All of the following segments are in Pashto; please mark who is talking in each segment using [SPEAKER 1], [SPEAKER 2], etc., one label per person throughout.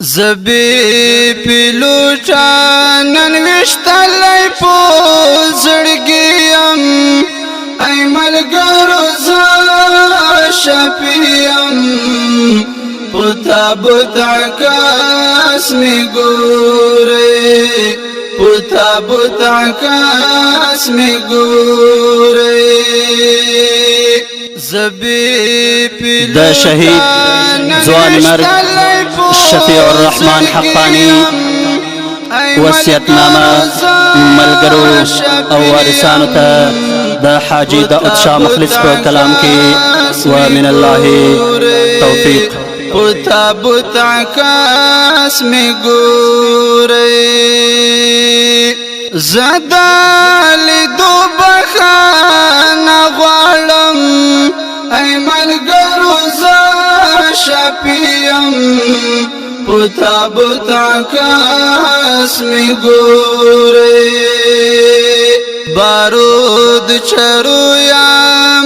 [SPEAKER 1] زبی پیلوټا نن وشتلای په زړګیم ای ملګرو زه شپیم پتا بتا کاس می ګورې پتا بتا کاس می ګورې زبی پیلوټا
[SPEAKER 2] د شهید ځوان مرګ شفیع الرحمن حقانی وصیتنامه ملګرو او وارثانو ته د حاجی داود شاه مخلص په کلام کې ومن الله توفیق
[SPEAKER 1] پتا بتا کاس می ګورې زدال دو بخانه غواړم ای ملګرو زه شپیم پتا بتا کاس می ګورې بارود چرو یا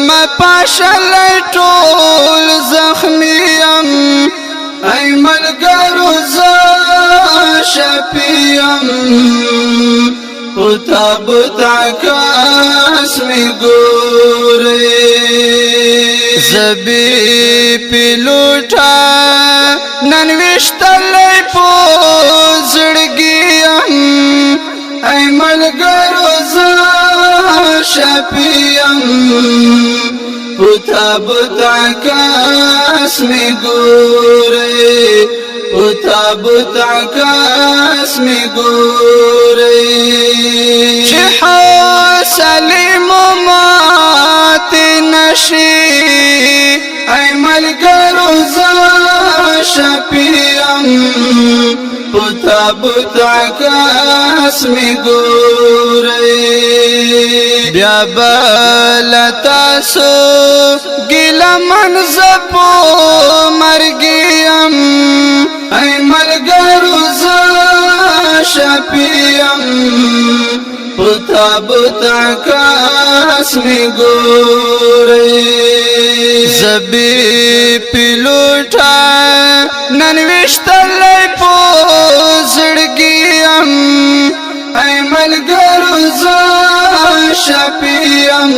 [SPEAKER 1] ما پاشلای ټول زخمیم ای ملګرو زه شپیم پتا بتا کاس می ګورې زبی پیلوټا نن وشتلای په زړګیم ای ملګرو زه شپیم پتا بتا کاس می ګورې پتا بتا کاس می ګورې چې حوصله مات نشي ای ملګرو زه شپیم پتا بتا کاس می ګورې بیا بل تاسو ګیله من زپو مرګیم ای ملګرو زه شپیم پتا بتا کاس می ګورې زبی پیلوټا نن وشتلای په زړګیم ای ملګرو زه شپیم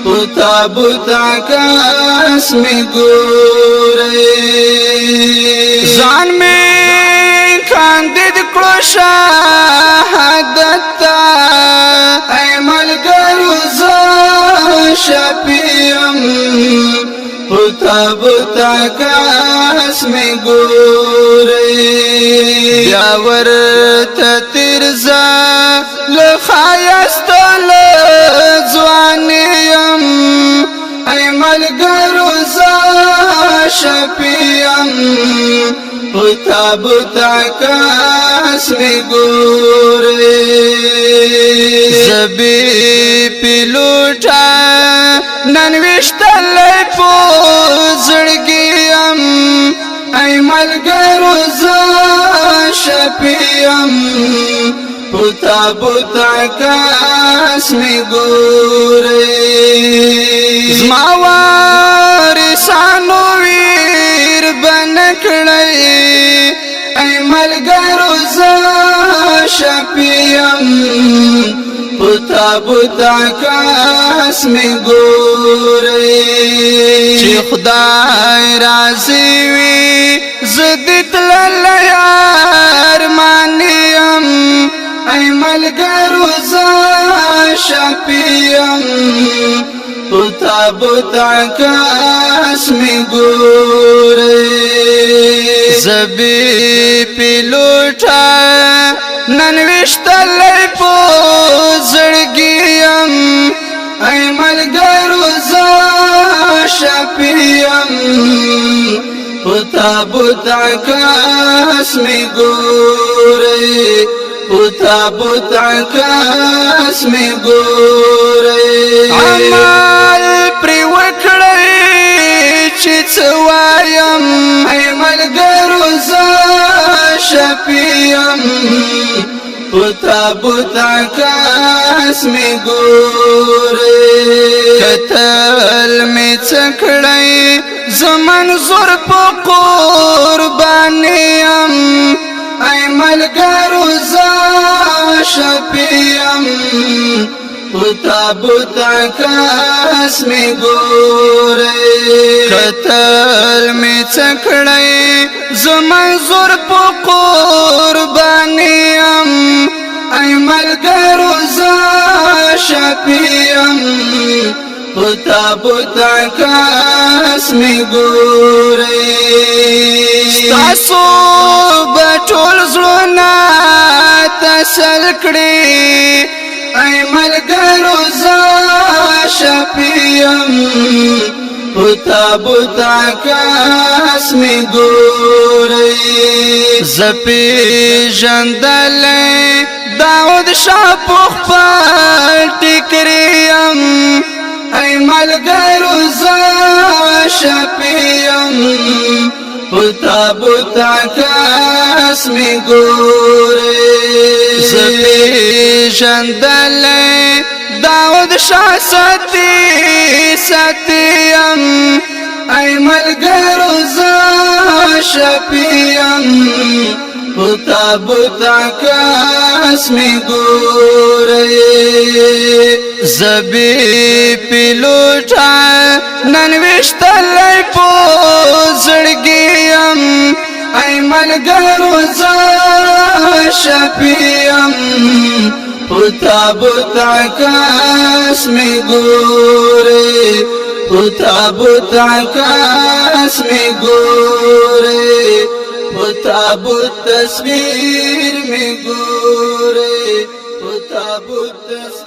[SPEAKER 1] پتا بتا کاس می ګورې ځان می کاندید کړو شهادت ای ملګرو زه شپیم پتا بتا کاس می ګورې بیا ورته تیرزه له ښایسته له ځوانیم ای ملګرو زه شپیم پتا بتا کاس می ګورې زبی پیلوټا نن وشتلای په زړګیم ای ملګرو زه شپیم پتا بتا کاس می ګورې زما وارثانو ویر بنکړی ای ملګرو زه شپیم پتا بتا کاس می ګورې چې خدای راضي وي زدت للیار مانیم ای ملګرو زه شپیم پتا بتا کاس می ګورې زبی پیلوټا نن وشتلای په زړګیم ای ملګرو زه شپیم پتا بتا کاس می ګورې پتا بتا کاس می ګورې عمل پر وکړې چې څه وایم ای ملګرو زه شپیم پتا بتا کاس می ګورې کتل می څکړې زمن زور په قربانیا شفیم تابوت عکاس می گوره قتل می چکڑی زمنظور پو قربانیم ای ملګرو زه شفیم تابوت عکاس می گوره ستاسو بټول زړونه تسل کړي ای ملګرو زه شفیم تابوت عکاس می گوره زپیژندلی داود شاه په خپل ټیکریم ای ملګرو زه شفیم تابوت عکاس می گوره زپیژندلی داود شاه ستیم ای ملګرو زه شفیم تابوت عکاس می گوره زبی پیلوټا نن وشتلی په زړګیم ای ملګرو زه شفیم تابوت عکاس می گوره تابوت عکاس می گوره تابوت تصویر می گوره تابوت تصویر